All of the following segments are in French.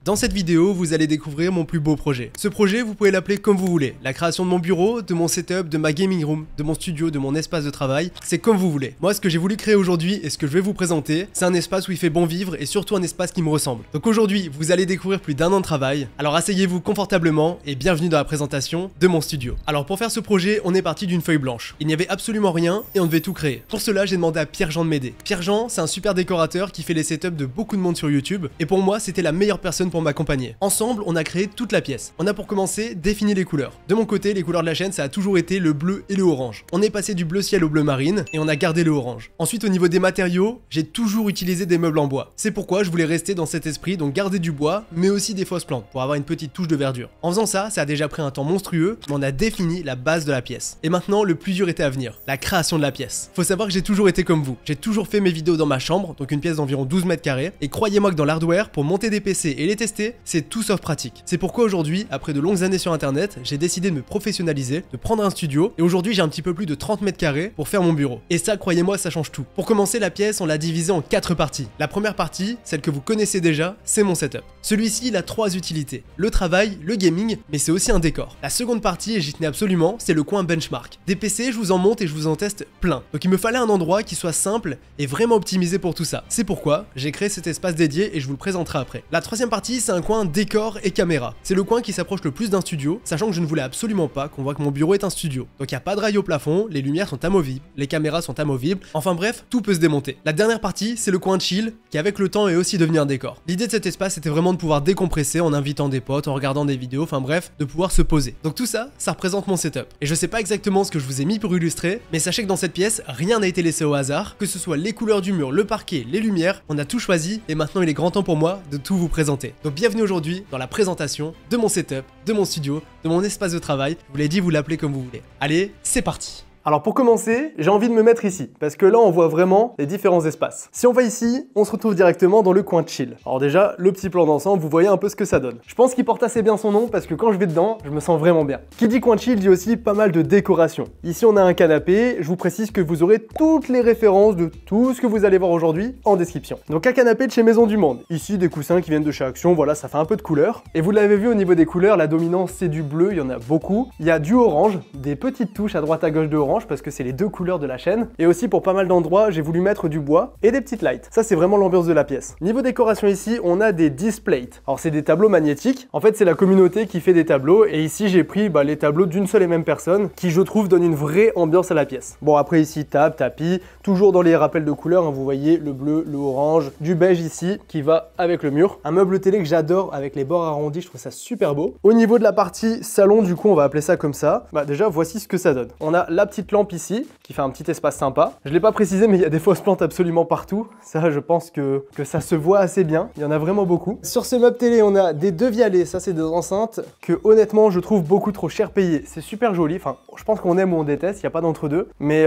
Dans cette vidéo, vous allez découvrir mon plus beau projet. Ce projet, vous pouvez l'appeler comme vous voulez. La création de mon bureau, de mon setup, de ma gaming room, de mon studio, de mon espace de travail, c'est comme vous voulez. Moi, ce que j'ai voulu créer aujourd'hui et ce que je vais vous présenter, c'est un espace où il fait bon vivre et surtout un espace qui me ressemble. Donc aujourd'hui, vous allez découvrir plus d'1 an de travail. Alors asseyez-vous confortablement et bienvenue dans la présentation de mon studio. Alors pour faire ce projet, on est parti d'une feuille blanche. Il n'y avait absolument rien et on devait tout créer. Pour cela, j'ai demandé à Pierre-Jean de m'aider. Pierre-Jean, c'est un super décorateur qui fait les setups de beaucoup de monde sur YouTube et pour moi, c'était la meilleure personne pour m'accompagner. Ensemble, on a créé toute la pièce. On a pour commencer défini les couleurs. De mon côté, les couleurs de la chaîne, ça a toujours été le bleu et le orange. On est passé du bleu ciel au bleu marine et on a gardé le orange. Ensuite, au niveau des matériaux, j'ai toujours utilisé des meubles en bois. C'est pourquoi je voulais rester dans cet esprit, donc garder du bois, mais aussi des fausses plantes pour avoir une petite touche de verdure. En faisant ça, ça a déjà pris un temps monstrueux, mais on a défini la base de la pièce. Et maintenant, le plus dur était à venir, la création de la pièce. Faut savoir que j'ai toujours été comme vous. J'ai toujours fait mes vidéos dans ma chambre, donc une pièce d'environ 12 mètres carrés. Et croyez-moi que dans l'hardware, pour monter des PC et les tester, c'est tout sauf pratique. C'est pourquoi aujourd'hui, après de longues années sur internet, j'ai décidé de me professionnaliser, de prendre un studio, et aujourd'hui j'ai un petit peu plus de 30 mètres carrés pour faire mon bureau. Et ça, croyez-moi, ça change tout. Pour commencer, la pièce, on l'a divisée en 4 parties. La première partie, celle que vous connaissez déjà, c'est mon setup. Celui-ci, il a 3 utilités. Le travail, le gaming, mais c'est aussi un décor. La seconde partie, et j'y tenais absolument, c'est le coin benchmark. Des PC, je vous en monte et je vous en teste plein. Donc il me fallait un endroit qui soit simple et vraiment optimisé pour tout ça. C'est pourquoi j'ai créé cet espace dédié et je vous le présenterai après. La troisième partie, c'est un coin décor et caméra. C'est le coin qui s'approche le plus d'un studio, sachant que je ne voulais absolument pas qu'on voit que mon bureau est un studio. Donc il n'y a pas de rail au plafond, les lumières sont amovibles, les caméras sont amovibles, enfin bref, tout peut se démonter. La dernière partie, c'est le coin chill, qui avec le temps est aussi devenu un décor. L'idée de cet espace, c'était vraiment de pouvoir décompresser en invitant des potes, en regardant des vidéos, enfin bref, de pouvoir se poser. Donc tout ça, ça représente mon setup. Et je sais pas exactement ce que je vous ai mis pour illustrer, mais sachez que dans cette pièce, rien n'a été laissé au hasard, que ce soit les couleurs du mur, le parquet, les lumières, on a tout choisi, et maintenant il est grand temps pour moi de tout vous présenter. Donc bienvenue aujourd'hui dans la présentation de mon setup, de mon studio, de mon espace de travail. Je vous l'ai dit, vous l'appelez comme vous voulez. Allez, c'est parti! Alors pour commencer, j'ai envie de me mettre ici, parce que là on voit vraiment les différents espaces. Si on va ici, on se retrouve directement dans le coin chill. Alors déjà, le petit plan d'ensemble, vous voyez un peu ce que ça donne. Je pense qu'il porte assez bien son nom, parce que quand je vais dedans, je me sens vraiment bien. Qui dit coin chill dit aussi pas mal de décoration. Ici on a un canapé, je vous précise que vous aurez toutes les références de tout ce que vous allez voir aujourd'hui en description. Donc un canapé de chez Maison du Monde. Ici des coussins qui viennent de chez Action, voilà, ça fait un peu de couleur. Et vous l'avez vu au niveau des couleurs, la dominance c'est du bleu, il y en a beaucoup. Il y a du orange, des petites touches à droite à gauche de orange, parce que c'est les deux couleurs de la chaîne. Et aussi pour pas mal d'endroits, j'ai voulu mettre du bois et des petites lights. Ça c'est vraiment l'ambiance de la pièce. Niveau décoration ici, on a des displays. Alors c'est des tableaux magnétiques. En fait c'est la communauté qui fait des tableaux et ici j'ai pris les tableaux d'une seule et même personne qui je trouve donne une vraie ambiance à la pièce. Bon après ici table, tapis, toujours dans les rappels de couleurs, hein, vous voyez le bleu, le orange, du beige ici qui va avec le mur. Un meuble télé que j'adore avec les bords arrondis, je trouve ça super beau. Au niveau de la partie salon du coup on va appeler ça comme ça. Déjà voici ce que ça donne. On a la petite lampe ici qui fait un petit espace sympa. Je l'ai pas précisé mais il y a des fausses plantes absolument partout. Ça je pense que ça se voit assez bien. Il y en a vraiment beaucoup. Sur ce meuble télé on a des devialets, ça c'est des enceintes que honnêtement je trouve beaucoup trop cher payé. C'est super joli, enfin je pense qu'on aime ou on déteste, il n'y a pas d'entre-deux. Mais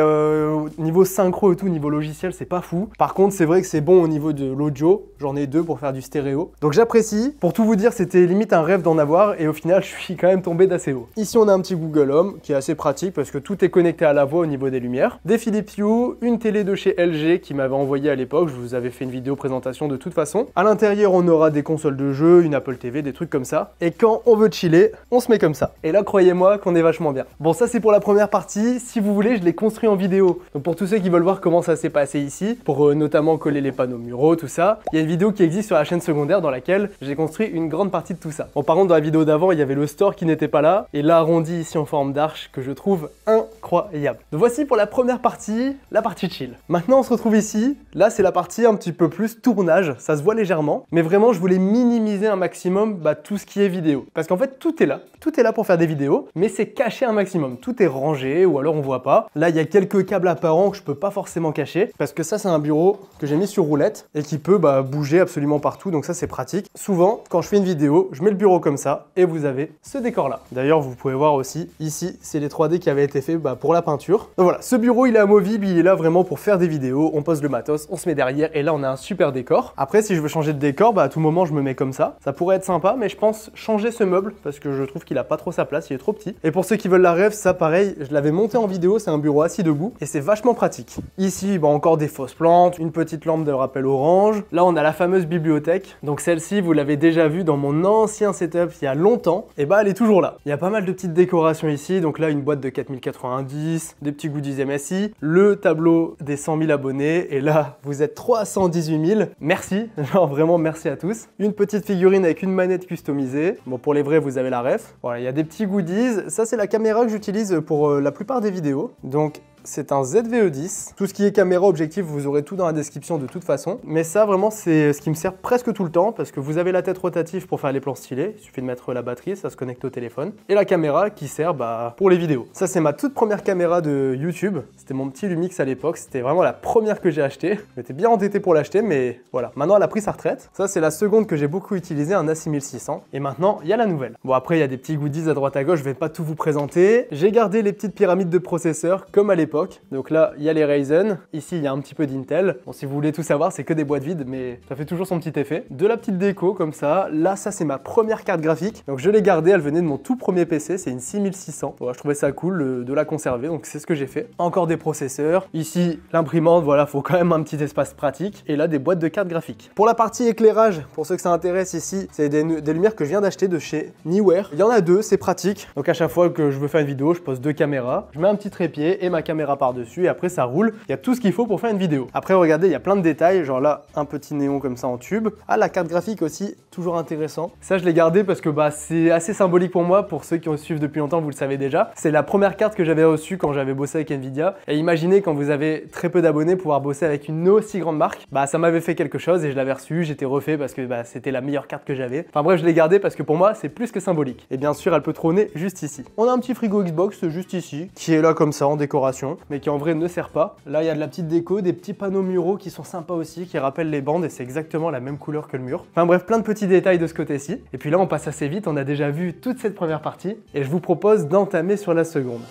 niveau synchro et tout, niveau logiciel c'est pas fou. Par contre c'est vrai que c'est bon au niveau de l'audio. J'en ai 2 pour faire du stéréo. Donc j'apprécie. Pour tout vous dire c'était limite un rêve d'en avoir et au final je suis quand même tombé d'assez haut. Ici on a un petit Google Home qui est assez pratique parce que tout est connecté à la voix au niveau des lumières, des Philips Hue, une télé de chez LG qui m'avait envoyé à l'époque, je vous avais fait une vidéo présentation de toute façon. À l'intérieur, on aura des consoles de jeux, une Apple TV, des trucs comme ça. Et quand on veut chiller, on se met comme ça. Et là, croyez-moi qu'on est vachement bien. Bon, ça c'est pour la première partie. Si vous voulez, je l'ai construit en vidéo. Donc pour tous ceux qui veulent voir comment ça s'est passé ici, pour notamment coller les panneaux muraux, tout ça, il y a une vidéo qui existe sur la chaîne secondaire dans laquelle j'ai construit une grande partie de tout ça. Bon, par contre, dans la vidéo d'avant, il y avait le store qui n'était pas là, et l'arrondi ici en forme d'arche que je trouve incroyable. Donc voici pour la première partie, la partie chill. Maintenant on se retrouve ici, là c'est la partie un petit peu plus tournage, ça se voit légèrement, mais vraiment je voulais minimiser un maximum tout ce qui est vidéo. Parce qu'en fait tout est là pour faire des vidéos, mais c'est caché un maximum, tout est rangé ou alors on voit pas. Là il y a quelques câbles apparents que je peux pas forcément cacher, parce que ça c'est un bureau que j'ai mis sur roulette et qui peut bouger absolument partout, donc ça c'est pratique. Souvent quand je fais une vidéo, je mets le bureau comme ça et vous avez ce décor là. D'ailleurs vous pouvez voir aussi, ici c'est les 3D qui avaient été faits pour la peinture. Donc voilà, ce bureau il est amovible, il est là vraiment pour faire des vidéos, on pose le matos, on se met derrière et là on a un super décor. Après si je veux changer de décor, à tout moment je me mets comme ça. Ça pourrait être sympa, mais je pense changer ce meuble parce que je trouve qu'il a pas trop sa place, il est trop petit. Et pour ceux qui veulent la rêve, ça pareil, je l'avais monté en vidéo, c'est un bureau assis debout et c'est vachement pratique. Ici, encore des fausses plantes, une petite lampe de rappel orange. Là on a la fameuse bibliothèque. Donc celle-ci, vous l'avez déjà vue dans mon ancien setup il y a longtemps, et elle est toujours là. Il y a pas mal de petites décorations ici, donc là une boîte de 4090, des petits goodies MSI, le tableau des 100 000 abonnés, et là vous êtes 318 000, merci, genre vraiment merci à tous. Une petite figurine avec une manette customisée, bon pour les vrais vous avez la ref. Voilà, il y a des petits goodies, ça c'est la caméra que j'utilise pour la plupart des vidéos, donc c'est un ZVE10. Tout ce qui est caméra, objectif, vous aurez tout dans la description de toute façon. Mais ça, vraiment, c'est ce qui me sert presque tout le temps parce que vous avez la tête rotative pour faire les plans stylés. Il suffit de mettre la batterie, ça se connecte au téléphone. Et la caméra qui sert pour les vidéos. Ça, c'est ma toute première caméra de YouTube. C'était mon petit Lumix à l'époque. C'était vraiment la première que j'ai achetée. J'étais bien entêté pour l'acheter, mais voilà. Maintenant, elle a pris sa retraite. Ça, c'est la seconde que j'ai beaucoup utilisée, un A6600. Et maintenant, il y a la nouvelle. Bon, après, il y a des petits goodies à droite à gauche. Je vais pas tout vous présenter. J'ai gardé les petites pyramides de processeurs comme à l'époque. Donc là, il y a les Ryzen. Ici, il y a un petit peu d'Intel. Bon, si vous voulez tout savoir, c'est que des boîtes vides, mais ça fait toujours son petit effet. De la petite déco comme ça. Là, ça, c'est ma première carte graphique. Donc je l'ai gardée. Elle venait de mon tout premier PC. C'est une 6600. Voilà, je trouvais ça cool de la conserver. Donc c'est ce que j'ai fait. Encore des processeurs. Ici, l'imprimante. Voilà, faut quand même un petit espace pratique. Et là, des boîtes de cartes graphiques. Pour la partie éclairage, pour ceux que ça intéresse ici, c'est des lumières que je viens d'acheter de chez Neewer. Il y en a deux, c'est pratique. Donc à chaque fois que je veux faire une vidéo, je pose deux caméras. Je mets un petit trépied et ma caméra par-dessus et après ça roule. Il y a tout ce qu'il faut pour faire une vidéo. Après regardez, il y a plein de détails, genre là un petit néon comme ça en tube. Ah, la carte graphique aussi, toujours intéressant. Ça je l'ai gardé parce que c'est assez symbolique pour moi. Pour ceux qui me suivent depuis longtemps, vous le savez déjà. C'est la première carte que j'avais reçue quand j'avais bossé avec Nvidia. Et imaginez quand vous avez très peu d'abonnés pouvoir bosser avec une aussi grande marque. Ça m'avait fait quelque chose et je l'avais reçue, j'étais refait parce que c'était la meilleure carte que j'avais. Enfin bref, je l'ai gardée parce que pour moi c'est plus que symbolique. Et bien sûr elle peut trôner juste ici. On a un petit frigo Xbox juste ici qui est là comme ça en décoration, mais qui en vrai ne sert pas. Là il y a de la petite déco, des petits panneaux muraux qui sont sympas aussi, qui rappellent les bandes et c'est exactement la même couleur que le mur. Enfin bref, plein de petits détails de ce côté-ci. Et puis là on passe assez vite, on a déjà vu toute cette première partie et je vous propose d'entamer sur la seconde.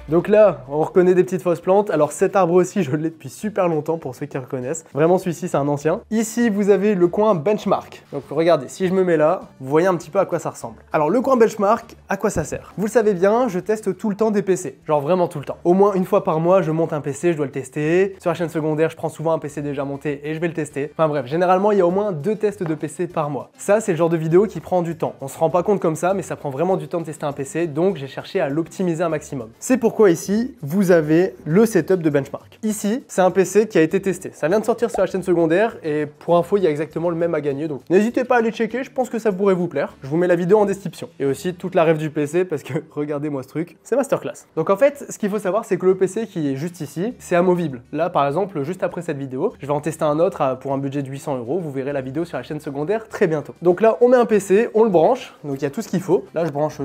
Donc là, on reconnaît des petites fausses plantes. Alors cet arbre aussi, je l'ai depuis super longtemps pour ceux qui reconnaissent. Vraiment, celui-ci, c'est un ancien. Ici, vous avez le coin benchmark. Donc regardez, si je me mets là, vous voyez un petit peu à quoi ça ressemble. Alors le coin benchmark, à quoi ça sert? Vous le savez bien, je teste tout le temps des PC. Genre vraiment tout le temps. Au moins une fois par mois, je monte un PC, je dois le tester. Sur la chaîne secondaire, je prends souvent un PC déjà monté et je vais le tester. Enfin bref, généralement, il y a au moins 2 tests de PC par mois. Ça, c'est le genre de vidéo qui prend du temps. On se rend pas compte comme ça, mais ça prend vraiment du temps de tester un PC, donc j'ai cherché à l'optimiser un maximum. C'est pourquoi ici, vous avez le setup de benchmark. Ici, c'est un PC qui a été testé. Ça vient de sortir sur la chaîne secondaire et pour info, il y a exactement le même à gagner. Donc n'hésitez pas à aller checker, je pense que ça pourrait vous plaire. Je vous mets la vidéo en description. Et aussi toute la ref du PC parce que regardez-moi ce truc, c'est masterclass. Donc en fait, ce qu'il faut savoir, c'est que le PC qui est juste ici, c'est amovible. Là, par exemple, juste après cette vidéo, je vais en tester un autre pour un budget de 800 €. Vous verrez la vidéo sur la chaîne secondaire très bientôt. Donc là, on met un PC, on le branche. Donc il y a tout ce qu'il faut. Là, je branche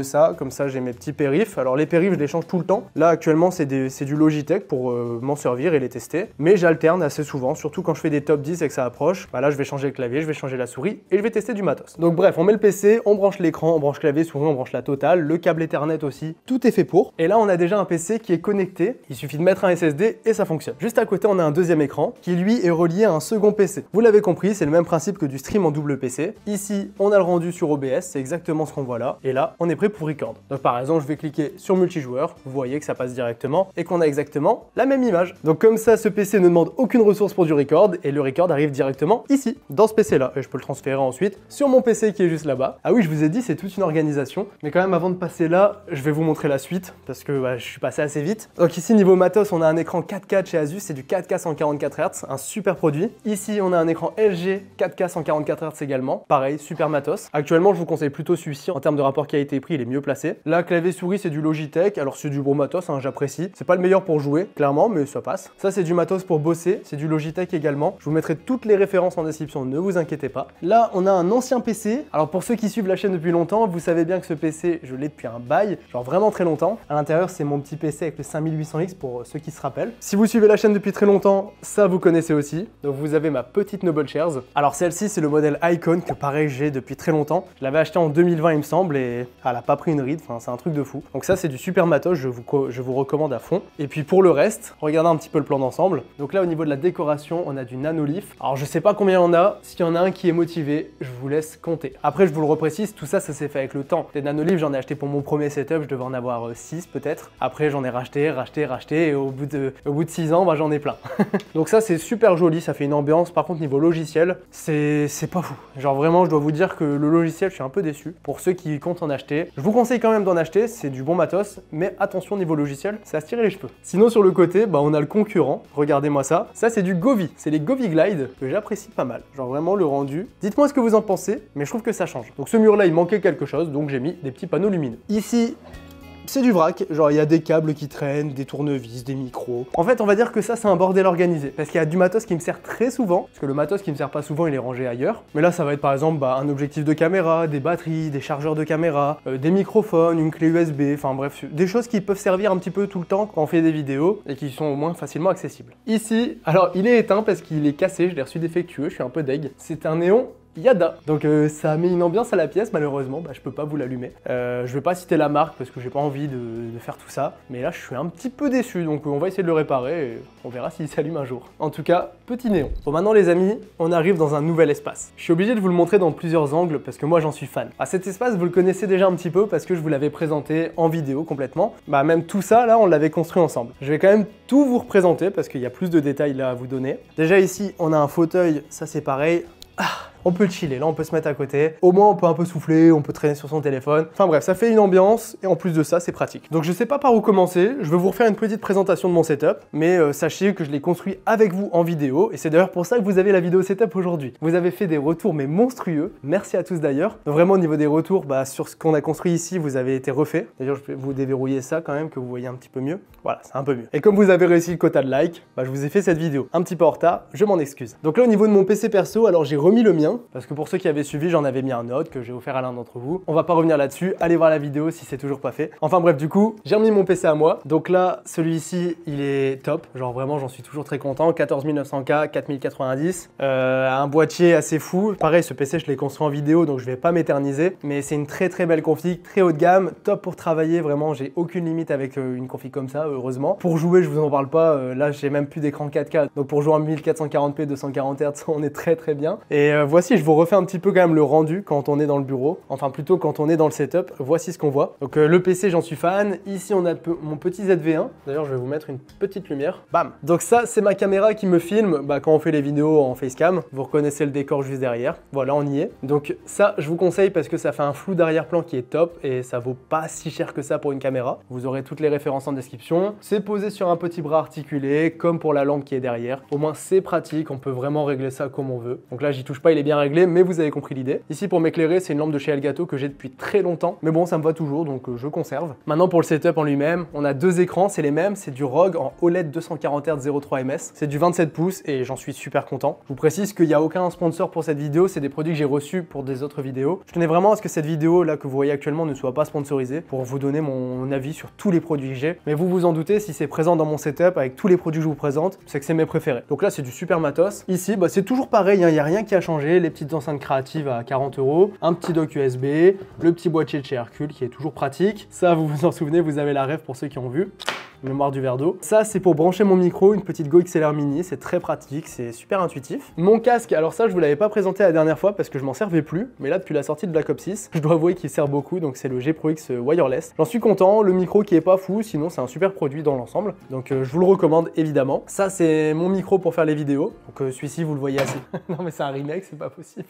ça, comme ça j'ai mes petits périphes. Alors les périphes, je les change tout le temps. Là actuellement c'est du Logitech pour m'en servir et les tester, mais j'alterne assez souvent, surtout quand je fais des top 10 et que ça approche. Là je vais changer le clavier, je vais changer la souris et je vais tester du matos. Donc bref, on met le PC, on branche l'écran, on branche clavier, souris, on branche la totale, le câble Ethernet aussi, tout est fait pour. Et là on a déjà un PC qui est connecté, il suffit de mettre un SSD et ça fonctionne. Juste à côté on a un deuxième écran qui lui est relié à un second PC. Vous l'avez compris, c'est le même principe que du stream en double PC. Ici on a le rendu sur OBS, c'est exactement ce qu'on voit là, et là on est prêt pour record. Donc par exemple je vais cliquer sur multijoueur, vous voyez que ça passe directement et qu'on a exactement la même image. Donc comme ça, ce PC ne demande aucune ressource pour du record et le record arrive directement ici, dans ce PC là. Et je peux le transférer ensuite sur mon PC qui est juste là-bas. Ah oui, je vous ai dit, c'est toute une organisation. Mais quand même, avant de passer là, je vais vous montrer la suite parce que je suis passé assez vite. Donc ici, niveau matos, on a un écran 4K chez Asus, c'est du 4K 144 Hz, un super produit. Ici, on a un écran LG 4K 144 Hz également. Pareil, super matos. Actuellement, je vous conseille plutôt celui-ci en termes de rapport qualité-prix, il est mieux placé. Là, clavier souris, c'est du Logitech. Alors c'est du bon matos, hein, j'apprécie. C'est pas le meilleur pour jouer, clairement, mais ça passe. Ça c'est du matos pour bosser, c'est du Logitech également. Je vous mettrai toutes les références en description, ne vous inquiétez pas. Là, on a un ancien PC. Alors pour ceux qui suivent la chaîne depuis longtemps, vous savez bien que ce PC, je l'ai depuis un bail, genre vraiment très longtemps. À l'intérieur, c'est mon petit PC avec le 5800X pour ceux qui se rappellent. Si vous suivez la chaîne depuis très longtemps, ça vous connaissez aussi. Donc vous avez ma petite Noble Chairs. Alors celle-ci, c'est le modèle Icon que pareil, j'ai depuis très longtemps. Je l'avais acheté en 2020, il me semble, et elle a pas pris une ride, enfin c'est un truc de fou. Donc ça, c'est du super matos, je vous recommande à fond. Et puis pour le reste, regardez un petit peu le plan d'ensemble. Donc là, au niveau de la décoration, on a du nanolith. Alors je sais pas combien il y en a, s'il y en a un qui est motivé, je vous laisse compter. Après, je vous le reprécise, tout ça, ça s'est fait avec le temps. Les nanoliths, j'en ai acheté pour mon premier setup, je devais en avoir 6 peut-être. Après, j'en ai racheté, et au bout de 6 ans, bah, j'en ai plein. Donc ça, c'est super joli, ça fait une ambiance. Par contre, niveau logiciel, c'est pas fou. Genre vraiment, je dois vous dire que le logiciel, je suis un peu déçu. Pour ceux qui comptent en acheter, je vous conseille quand même d'en acheter, c'est du bon matos, mais attention niveau logiciel, c'est à se tirer les cheveux. Sinon, sur le côté, bah, on a le concurrent. Regardez-moi ça. Ça, c'est du Govee. C'est les Govee Glide que j'apprécie pas mal. Genre vraiment le rendu. Dites-moi ce que vous en pensez, mais je trouve que ça change. Donc ce mur-là, il manquait quelque chose, donc j'ai mis des petits panneaux lumineux. Ici, c'est du vrac, genre il y a des câbles qui traînent, des tournevis, des micros. En fait, on va dire que ça, c'est un bordel organisé. Parce qu'il y a du matos qui me sert très souvent. Parce que le matos qui me sert pas souvent, il est rangé ailleurs. Mais là, ça va être par exemple un objectif de caméra, des batteries, des chargeurs de caméra, des microphones, une clé USB, enfin bref, des choses qui peuvent servir un petit peu tout le temps quand on fait des vidéos et qui sont au moins facilement accessibles. Ici, alors il est éteint parce qu'il est cassé, je l'ai reçu défectueux, je suis un peu deg. C'est un néon Yada. Donc ça met une ambiance à la pièce, malheureusement, bah, je peux pas vous l'allumer. Je vais pas citer la marque parce que j'ai pas envie de faire tout ça, mais là je suis un petit peu déçu, donc on va essayer de le réparer et on verra s'il s'allume un jour. En tout cas, petit néon. Bon, maintenant les amis, on arrive dans un nouvel espace. Je suis obligé de vous le montrer dans plusieurs angles parce que moi j'en suis fan. Ah, cet espace, vous le connaissez déjà un petit peu parce que je vous l'avais présenté en vidéo complètement. Bah même tout ça là, on l'avait construit ensemble. Je vais quand même tout vous représenter parce qu'il y a plus de détails là à vous donner. Déjà ici, on a un fauteuil, ça c'est pareil. On peut chiller, là on peut se mettre à côté. Au moins on peut un peu souffler, on peut traîner sur son téléphone. Enfin bref, ça fait une ambiance et en plus de ça, c'est pratique. Donc je sais pas par où commencer, je vais vous refaire une petite présentation de mon setup, mais sachez que je l'ai construit avec vous en vidéo et c'est d'ailleurs pour ça que vous avez la vidéo setup aujourd'hui. Vous avez fait des retours mais monstrueux, merci à tous d'ailleurs. Vraiment au niveau des retours, bah, sur ce qu'on a construit ici, vous avez été refait. D'ailleurs je vais vous déverrouiller ça quand même, que vous voyez un petit peu mieux. Voilà, c'est un peu mieux. Et comme vous avez réussi le quota de like, bah, je vous ai fait cette vidéo un petit peu en retard, je m'en excuse. Donc là au niveau de mon PC perso, alors j'ai remis le mien, parce que pour ceux qui avaient suivi, j'en avais mis un autre que j'ai offert à l'un d'entre vous. On va pas revenir là-dessus, allez voir la vidéo si c'est toujours pas fait. Enfin bref, du coup, j'ai remis mon PC à moi. Donc là, celui-ci, il est top. Genre vraiment, j'en suis toujours très content. 14900K, 4090. Un boîtier assez fou. Pareil, ce PC, je l'ai construit en vidéo, donc je vais pas m'éterniser. Mais c'est une très très belle config, très haut de gamme, top pour travailler. Vraiment, j'ai aucune limite avec une config comme ça, heureusement. Pour jouer, je vous en parle pas. Là, j'ai même plus d'écran 4K. Donc pour jouer en 1440p, 240 Hz, on est très très bien. Et voici, je vous refais un petit peu quand même le rendu quand on est dans le bureau, enfin plutôt quand on est dans le setup, voici ce qu'on voit. Donc le PC, j'en suis fan. Ici on a mon petit ZV1, d'ailleurs je vais vous mettre une petite lumière, bam. Donc ça c'est ma caméra qui me filme quand on fait les vidéos en facecam, vous reconnaissez le décor juste derrière, voilà on y est. Donc ça je vous conseille parce que ça fait un flou d'arrière-plan qui est top et ça vaut pas si cher que ça pour une caméra. Vous aurez toutes les références en description. C'est posé sur un petit bras articulé comme pour la lampe qui est derrière, au moins c'est pratique, on peut vraiment régler ça comme on veut. Donc là j'y touche pas, il est bien réglé, mais vous avez compris l'idée. Ici pour m'éclairer, c'est une lampe de chez Elgato que j'ai depuis très longtemps, mais bon ça me va toujours donc je conserve. Maintenant pour le setup en lui-même, on a deux écrans, c'est les mêmes, c'est du ROG en OLED 240 Hz 03 ms, c'est du 27 pouces et j'en suis super content. Je vous précise qu'il n'y a aucun sponsor pour cette vidéo, c'est des produits que j'ai reçus pour des autres vidéos. Je tenais vraiment à ce que cette vidéo là que vous voyez actuellement ne soit pas sponsorisée pour vous donner mon avis sur tous les produits que j'ai, mais vous vous en doutez, si c'est présent dans mon setup avec tous les produits que je vous présente, c'est que c'est mes préférés. Donc là c'est du super matos. Ici c'est toujours pareil, il n'y a rien qui a changé, les petites enceintes créatives à 40 €, un petit dock USB, le petit boîtier de chez Hercule qui est toujours pratique. Ça, vous vous en souvenez, vous avez la ref pour ceux qui ont vu. Mémoire du verre d'eau. Ça, c'est pour brancher mon micro, une petite Go XLR Mini, c'est très pratique, c'est super intuitif. Mon casque, alors ça, je vous l'avais pas présenté la dernière fois parce que je m'en servais plus, mais là, depuis la sortie de Black Ops 6, je dois avouer qu'il sert beaucoup, donc c'est le G Pro X Wireless. J'en suis content, le micro qui est pas fou, sinon c'est un super produit dans l'ensemble, donc je vous le recommande évidemment. Ça, c'est mon micro pour faire les vidéos, donc celui-ci, vous le voyez assez. Non, mais c'est un remake, c'est pas possible.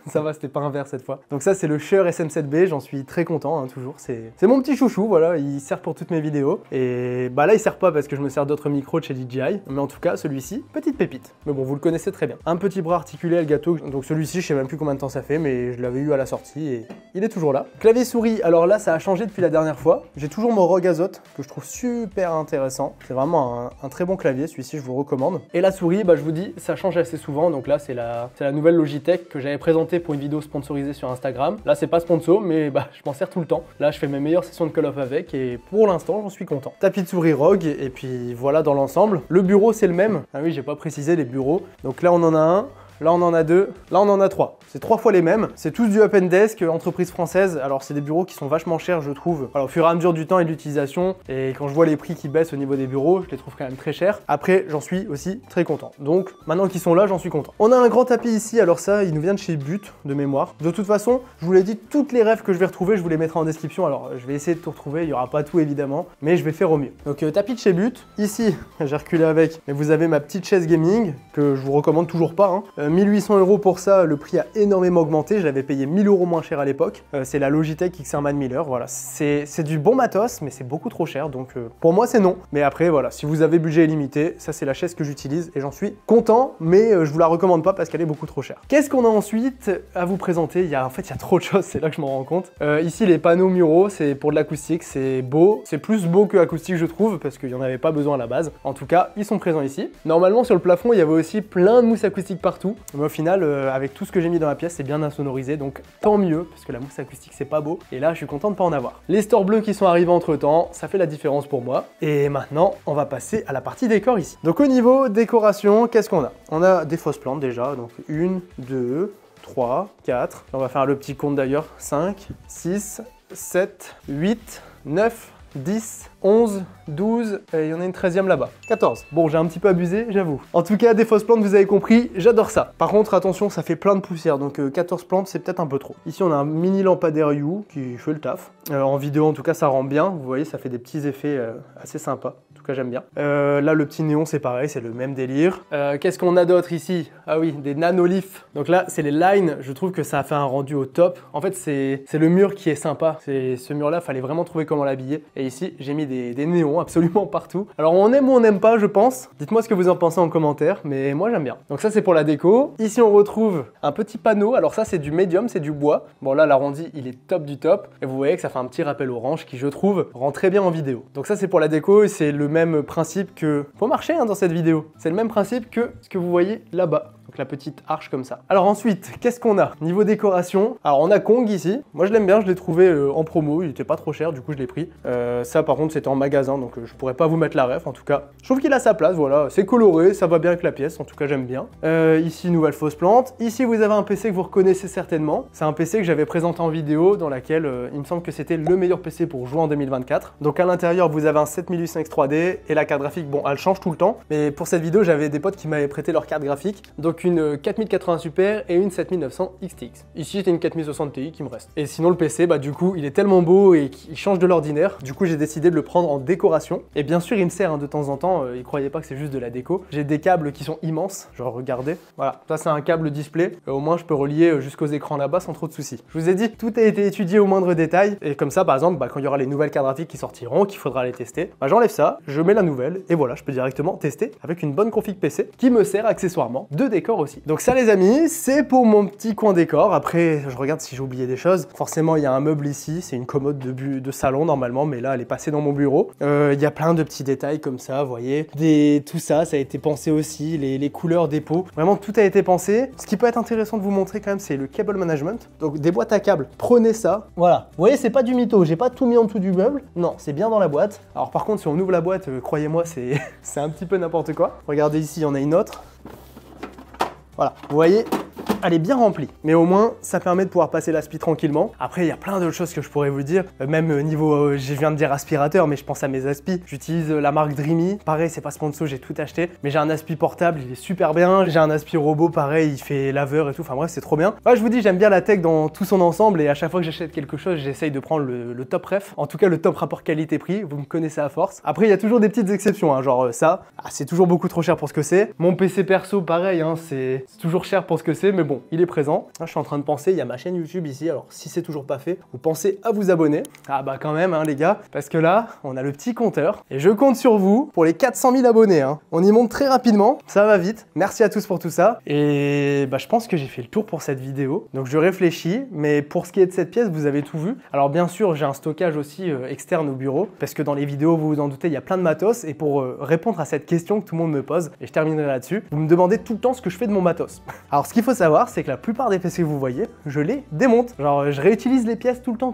Ça va, c'était pas un verre cette fois. Donc ça, c'est le Shure SM7B, j'en suis très content, hein, toujours. C'est mon petit chouchou, voilà, il sert pour toutes mes vidéos, et Et bah là il sert pas parce que je me sers d'autres micros de chez DJI, mais en tout cas celui-ci, petite pépite. Mais bon, vous le connaissez très bien. Un petit bras articulé Elgato, donc celui-ci je sais même plus combien de temps ça fait, mais je l'avais eu à la sortie et il est toujours là. Clavier souris, alors là ça a changé depuis la dernière fois. J'ai toujours mon ROG Azoth que je trouve super intéressant. C'est vraiment un très bon clavier, celui-ci je vous le recommande. Et la souris, bah je vous dis, ça change assez souvent, donc là c'est la nouvelle Logitech que j'avais présentée pour une vidéo sponsorisée sur Instagram. Là c'est pas sponsor, mais bah je m'en sers tout le temps. Là je fais mes meilleures sessions de Call of avec et pour l'instant j'en suis content. Tapis de souris ROG et puis voilà dans l'ensemble. Le bureau c'est le même. Ah oui, j'ai pas précisé les bureaux. Donc là on en a un. Là on en a 2, là on en a 3. C'est 3 fois les mêmes. C'est tous du Up & Desk, entreprise française. Alors c'est des bureaux qui sont vachement chers je trouve. Alors au fur et à mesure du temps et de l'utilisation, et quand je vois les prix qui baissent au niveau des bureaux, je les trouve quand même très chers. Après j'en suis aussi très content. Donc maintenant qu'ils sont là, j'en suis content. On a un grand tapis ici, alors ça il nous vient de chez But de mémoire. De toute façon, je vous l'ai dit, toutes les rêves que je vais retrouver, je vous les mettrai en description. Alors je vais essayer de tout retrouver, il n'y aura pas tout évidemment, mais je vais faire au mieux. Donc tapis de chez But, ici j'ai reculé avec, mais vous avez ma petite chaise gaming que je vous recommande toujours pas. 1800 € pour ça, le prix a énormément augmenté, je l'avais payé 1000 € moins cher à l'époque. C'est la Logitech Xrman 1000, voilà. C'est du bon matos, mais c'est beaucoup trop cher, donc pour moi c'est non. Mais après voilà, si vous avez budget illimité, ça c'est la chaise que j'utilise et j'en suis content, mais je vous la recommande pas parce qu'elle est beaucoup trop chère. Qu'est-ce qu'on a ensuite à vous présenter? En fait il y a trop de choses, c'est là que je m'en rends compte. Ici les panneaux muraux, c'est pour de l'acoustique, c'est beau, c'est plus beau que acoustique je trouve, parce qu'il n'y en avait pas besoin à la base. En tout cas, ils sont présents ici. Normalement sur le plafond, il y avait aussi plein de mousse acoustique partout. Mais au final, avec tout ce que j'ai mis dans la pièce, c'est bien insonorisé, donc tant mieux, parce que la mousse acoustique c'est pas beau, et là je suis content de pas en avoir. Les stores bleus qui sont arrivés entre temps, ça fait la différence pour moi. Et maintenant, on va passer à la partie décor ici. Donc au niveau décoration, qu'est-ce qu'on a? On a des fausses plantes déjà, donc 1, 2, 3, 4, on va faire le petit compte d'ailleurs, 5, 6, 7, 8, 9, 10, 11, 12, et il y en a une 13e là-bas. 14. Bon, j'ai un petit peu abusé, j'avoue. En tout cas, des fausses plantes, vous avez compris, j'adore ça. Par contre, attention, ça fait plein de poussière, donc 14 plantes, c'est peut-être un peu trop. Ici, on a un mini lampadaire You qui fait le taf. En vidéo, en tout cas, ça rend bien. Vous voyez, ça fait des petits effets assez sympas. En tout cas, j'aime bien. Là, le petit néon, c'est pareil, c'est le même délire. Qu'est-ce qu'on a d'autre ici? Ah oui, des nanoliths. Donc là, c'est les lines. Je trouve que ça a fait un rendu au top. En fait, c'est le mur qui est sympa. Ce mur-là, fallait vraiment trouver comment l'habiller. Et ici, j'ai mis des néons absolument partout. Alors, on aime ou on n'aime pas, je pense. Dites-moi ce que vous en pensez en commentaire, mais moi, j'aime bien. Donc ça, c'est pour la déco. Ici, on retrouve un petit panneau. Alors ça, c'est du médium, c'est du bois. Bon, là, l'arrondi, il est top du top. Et vous voyez que ça fait un petit rappel orange qui, je trouve, rend très bien en vidéo. Donc ça, c'est pour la déco et c'est le même principe que... Faut marcher dans cette vidéo. C'est le même principe que ce que vous voyez là-bas. Donc la petite arche comme ça. Alors ensuite, qu'est-ce qu'on a? Niveau décoration, alors on a Kong ici. Moi je l'aime bien, je l'ai trouvé en promo, il était pas trop cher, du coup je l'ai pris. Ça par contre c'était en magasin, donc je pourrais pas vous mettre la ref en tout cas. Je trouve qu'il a sa place, voilà, c'est coloré, ça va bien avec la pièce, en tout cas j'aime bien. Ici, nouvelle fausse plante. Ici vous avez un PC que vous reconnaissez certainement. C'est un PC que j'avais présenté en vidéo dans laquelle il me semble que c'était le meilleur PC pour jouer en 2024. Donc à l'intérieur vous avez un 7800X 3D et la carte graphique, bon elle change tout le temps. Mais pour cette vidéo j'avais des potes qui m'avaient prêté leur carte graphique. Donc une 4080 Super et une 7900 XTX. Ici c'était une 4060 Ti qui me reste. Et sinon le PC, bah du coup il est tellement beau et qu'il change de l'ordinaire. Du coup j'ai décidé de le prendre en décoration. Et bien sûr il me sert de temps en temps, il croyait pas que c'est juste de la déco. J'ai des câbles qui sont immenses, genre regardez. Voilà, ça c'est un câble display. Au moins je peux relier jusqu'aux écrans là-bas sans trop de soucis. Je vous ai dit, tout a été étudié au moindre détail. Et comme ça par exemple, quand il y aura les nouvelles cartes graphiques qui sortiront, qu'il faudra les tester, j'enlève ça, je mets la nouvelle et voilà, je peux directement tester avec une bonne config PC qui me sert accessoirement de décor aussi. Donc ça les amis, c'est pour mon petit coin décor. Après, je regarde si j'ai oublié des choses. Forcément, il y a un meuble ici, c'est une commode de salon normalement, mais là, elle est passée dans mon bureau. Il y a plein de petits détails comme ça, vous voyez. Tout ça a été pensé aussi, les couleurs des pots. Vraiment, tout a été pensé. Ce qui peut être intéressant de vous montrer quand même, c'est le cable management. Donc des boîtes à câbles, prenez ça. Voilà, vous voyez, c'est pas du mytho, j'ai pas tout mis en dessous du meuble. Non, c'est bien dans la boîte. Alors par contre, si on ouvre la boîte, croyez-moi, c'est un petit peu n'importe quoi. Regardez ici, il y en a une autre. Voilà, vous voyez, elle est bien remplie. Mais au moins, ça permet de pouvoir passer l'aspi tranquillement. Après, il y a plein d'autres choses que je pourrais vous dire. Même niveau, je viens de dire aspirateur, mais je pense à mes aspis. J'utilise la marque Dreamy. Pareil, c'est pas sponsor, j'ai tout acheté. Mais j'ai un aspi portable, il est super bien. J'ai un aspi robot, pareil, il fait laveur et tout. Enfin bref, c'est trop bien. Ouais, je vous dis, j'aime bien la tech dans tout son ensemble. Et à chaque fois que j'achète quelque chose, j'essaye de prendre le top ref. En tout cas, le top rapport qualité-prix. Vous me connaissez à force. Après, il y a toujours des petites exceptions, hein, genre ça. C'est toujours beaucoup trop cher pour ce que c'est. Mon PC perso, pareil, hein, c'est toujours cher pour ce que c'est. Mais bon, bon, il est présent. Là, je suis en train de penser, il y a ma chaîne YouTube ici, alors si c'est toujours pas fait, vous pensez à vous abonner. Ah bah quand même, hein, les gars, parce que là, on a le petit compteur, et je compte sur vous pour les 400 000 abonnés. Hein. On y monte très rapidement, ça va vite. Merci à tous pour tout ça. Et bah, je pense que j'ai fait le tour pour cette vidéo. Donc je réfléchis, mais pour ce qui est de cette pièce, vous avez tout vu. Alors bien sûr, j'ai un stockage aussi externe au bureau, parce que dans les vidéos, vous vous en doutez, il y a plein de matos, et pour répondre à cette question que tout le monde me pose, et je terminerai là-dessus, vous me demandez tout le temps ce que je fais de mon matos. Alors ce qu'il faut savoir, c'est que la plupart des PC que vous voyez, je les démonte. Genre je réutilise les pièces tout le temps,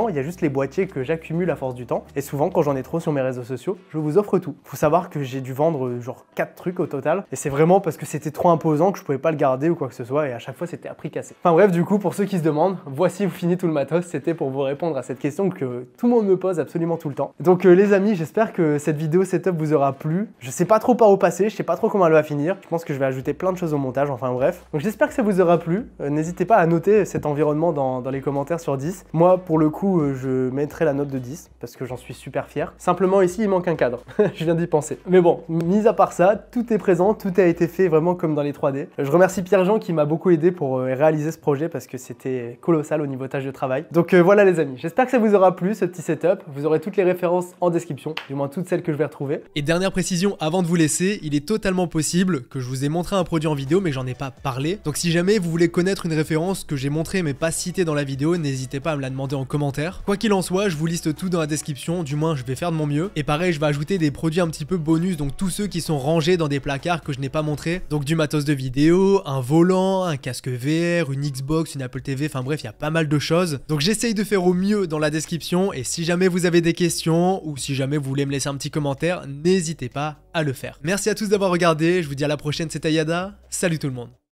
il y a juste les boîtiers que j'accumule à force du temps, et souvent quand j'en ai trop sur mes réseaux sociaux, je vous offre tout. Faut savoir que j'ai dû vendre genre 4 trucs au total, et c'est vraiment parce que c'était trop imposant que je pouvais pas le garder ou quoi que ce soit, et à chaque fois c'était à prix cassé. Enfin bref, du coup, pour ceux qui se demandent, voici vous fini tout le matos, c'était pour vous répondre à cette question que tout le monde me pose absolument tout le temps. Donc les amis, j'espère que cette vidéo setup vous aura plu. Je sais pas trop par où passer, je sais pas trop comment elle va finir. Je pense que je vais ajouter plein de choses au montage, enfin bref. Donc j'espère que ça vous aura plu. N'hésitez pas à noter cet environnement dans les commentaires sur 10. Moi, pour le coup, je mettrai la note de 10 parce que j'en suis super fier. Simplement ici, il manque un cadre. Je viens d'y penser. Mais bon, mis à part ça, tout est présent, tout a été fait vraiment comme dans les 3D. Je remercie Pierre-Jean qui m'a beaucoup aidé pour réaliser ce projet parce que c'était colossal au niveau tâche de travail. Donc voilà les amis, j'espère que ça vous aura plu ce petit setup. Vous aurez toutes les références en description, du moins toutes celles que je vais retrouver. Et dernière précision avant de vous laisser, il est totalement possible que je vous ai montré un produit en vidéo mais que j'en ai pas parlé. Donc si jamais vous voulez connaître une référence que j'ai montrée mais pas citée dans la vidéo, n'hésitez pas à me la demander en commentaire. Quoi qu'il en soit, je vous liste tout dans la description, du moins je vais faire de mon mieux. Et pareil, je vais ajouter des produits un petit peu bonus, donc tous ceux qui sont rangés dans des placards que je n'ai pas montré. Donc du matos de vidéo, un volant, un casque VR, une Xbox, une Apple TV, enfin bref, il y a pas mal de choses. Donc j'essaye de faire au mieux dans la description, et si jamais vous avez des questions, ou si jamais vous voulez me laisser un petit commentaire, n'hésitez pas à le faire. Merci à tous d'avoir regardé, je vous dis à la prochaine, c'était Yada, salut tout le monde.